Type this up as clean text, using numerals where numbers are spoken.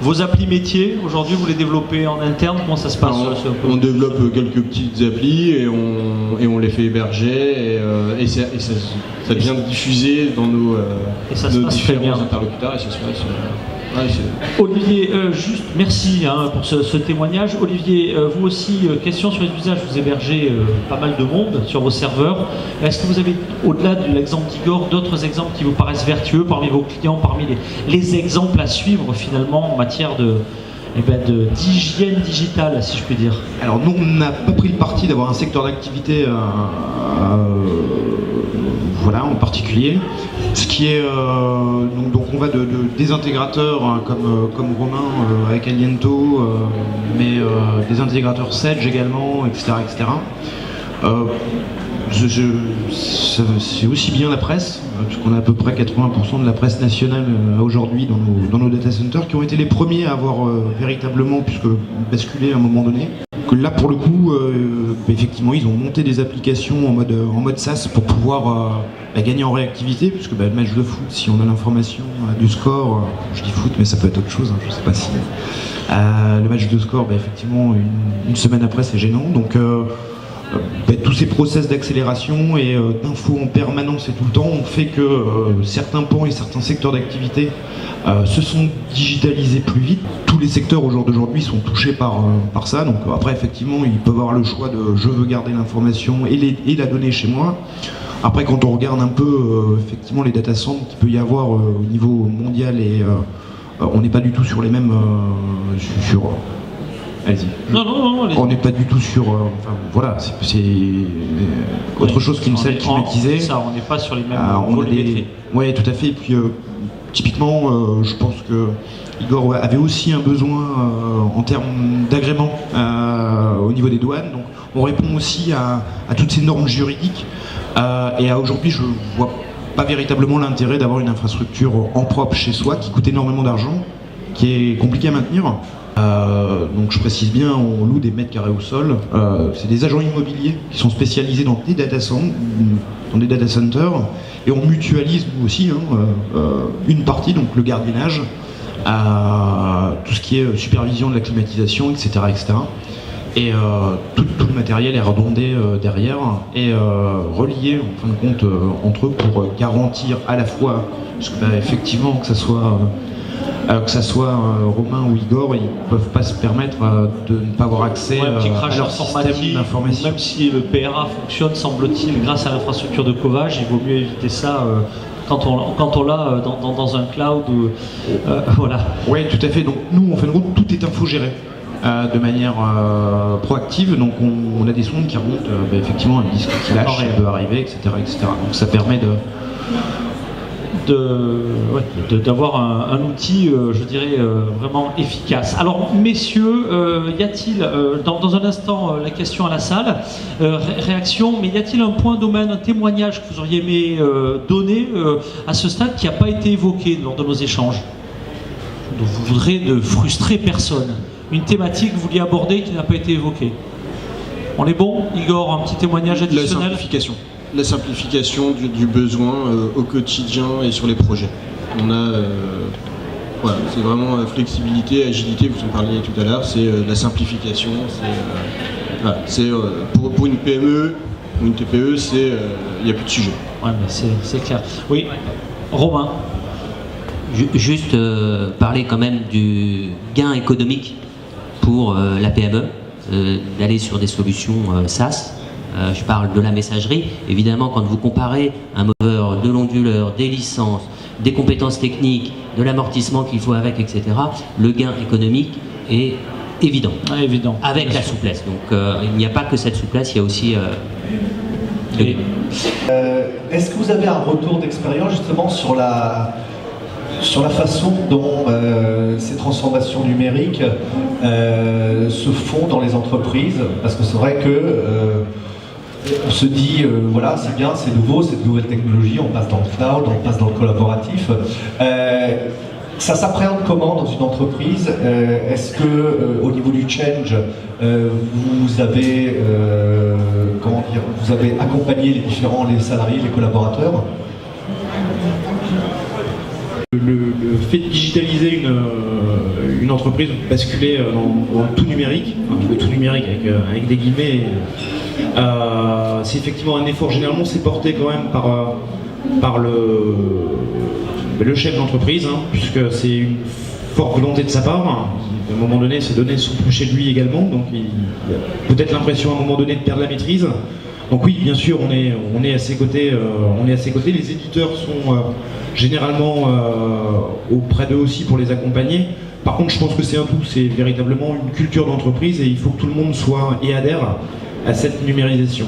Vos applis métiers, aujourd'hui, vous les développez en interne? Comment ça se passe? On développe quelques petites applis et on les fait héberger et ça devient diffusé dans nos différents interlocuteurs et ça se passe. Olivier, juste merci pour ce témoignage. Olivier, vous aussi, question sur les usages, vous hébergez pas mal de monde sur vos serveurs. Est-ce que vous avez, au-delà de l'exemple d'Igor, d'autres exemples qui vous paraissent vertueux parmi vos clients, parmi les exemples à suivre finalement en matière d'hygiène digitale, si je puis dire? Alors nous, on n'a pas pris le parti d'avoir un secteur d'activité voilà, en particulier. Ce qui est donc on va des intégrateurs comme Romain avec Aliento, mais des intégrateurs Sedge également, etc. C'est aussi bien la presse, puisqu'on a à peu près 80% de la presse nationale aujourd'hui dans nos data centers, qui ont été les premiers à avoir véritablement, puisque basculé à un moment donné. Que là, pour le coup, effectivement, ils ont monté des applications en mode SaaS pour pouvoir gagner en réactivité, puisque le match de foot, si on a l'information du score, je dis foot, mais ça peut être autre chose, je sais pas si. Le match de score, effectivement, une semaine après, c'est gênant. Donc, tous ces process d'accélération et d'infos en permanence et tout le temps ont fait que certains pans et certains secteurs d'activité se sont digitalisés plus vite. Tous les secteurs au jour d'aujourd'hui sont touchés par ça. Donc après, effectivement, ils peuvent avoir le choix de je veux garder l'information et la donner chez moi. Après, quand on regarde un peu effectivement les data centers qu'il peut y avoir au niveau mondial, et on n'est pas du tout sur les mêmes allez-y. Non, on n'est pas du tout sur. Enfin, voilà, c'est autre chose qu'une salle climatisée. Ça, on n'est pas sur les mêmes volumétries. Oui, tout à fait. Et puis, typiquement, je pense que Igor avait aussi un besoin en termes d'agrément au niveau des douanes. Donc, on répond aussi à toutes ces normes juridiques. Et aujourd'hui, je vois pas véritablement l'intérêt d'avoir une infrastructure en propre chez soi qui coûte énormément d'argent, qui est compliqué à maintenir. Donc je précise bien, on loue des mètres carrés au sol. C'est des agents immobiliers qui sont spécialisés dans des data centers, et on mutualise nous aussi une partie, donc le gardiennage, tout ce qui est supervision de la climatisation, etc. Et tout le matériel est redondé derrière et relié en fin de compte entre eux pour garantir à la fois, parce que effectivement que ça soit Romain ou Igor, ils ne peuvent pas se permettre de ne pas avoir accès à leur système d'information. Même si le PRA fonctionne, semble-t-il, grâce à l'infrastructure de Covage, il vaut mieux éviter ça quand on l'a dans un cloud. Voilà. Oui, tout à fait. Donc nous, en fin de compte, tout est infogéré de manière proactive. Donc on a des sondes qui remontent effectivement un disque qui lâche, ça peut arriver, etc. Donc ça permet d'avoir un outil, je dirais, vraiment efficace. Alors, messieurs, y a-t-il, dans un instant, la question à la salle, réaction, mais y a-t-il un point domaine, un témoignage que vous auriez aimé donner à ce stade qui n'a pas été évoqué lors de nos échanges, dont vous voudrez ne frustrer personne? Une thématique que vous vouliez aborder qui n'a pas été évoquée? On est bon? Igor, un petit témoignage additionnel? La simplification du besoin au quotidien et sur les projets. On a, voilà, c'est vraiment flexibilité, agilité, vous en parliez tout à l'heure, c'est la simplification, c'est pour une PME ou une TPE, il n'y a plus de sujet. Ouais, mais c'est clair. Oui, Romain. Juste parler quand même du gain économique pour la PME, d'aller sur des solutions SaaS. Je parle de la messagerie. Évidemment, quand vous comparez un mover, de l'onduleur, des licences, des compétences techniques, de l'amortissement qu'il faut avec, etc., le gain économique est évident. Évident. Avec la souplesse. Donc, il n'y a pas que cette souplesse, il y a aussi... Est-ce que vous avez un retour d'expérience justement sur la façon dont ces transformations numériques se font dans les entreprises? Parce que c'est vrai que on se dit, voilà, c'est bien, c'est nouveau, c'est de nouvelles technologies, on passe dans le cloud, on passe dans le collaboratif. Ça s'appréhende comment dans une entreprise? Est-ce que au niveau du change, vous avez accompagné les salariés, les collaborateurs? le fait de digitaliser une entreprise, basculer dans le tout numérique, enfin, le tout numérique avec des guillemets, c'est effectivement un effort. Généralement, c'est porté quand même par le chef d'entreprise, hein, puisque c'est une forte volonté de sa part. À un moment donné, ces données sont plus chez lui également, donc il a peut-être l'impression à un moment donné de perdre la maîtrise. Donc oui, bien sûr, on est à ses côtés. Les éditeurs sont généralement auprès d'eux aussi pour les accompagner. Par contre, je pense que c'est un tout, c'est véritablement une culture d'entreprise et il faut que tout le monde soit et adhère à cette numérisation.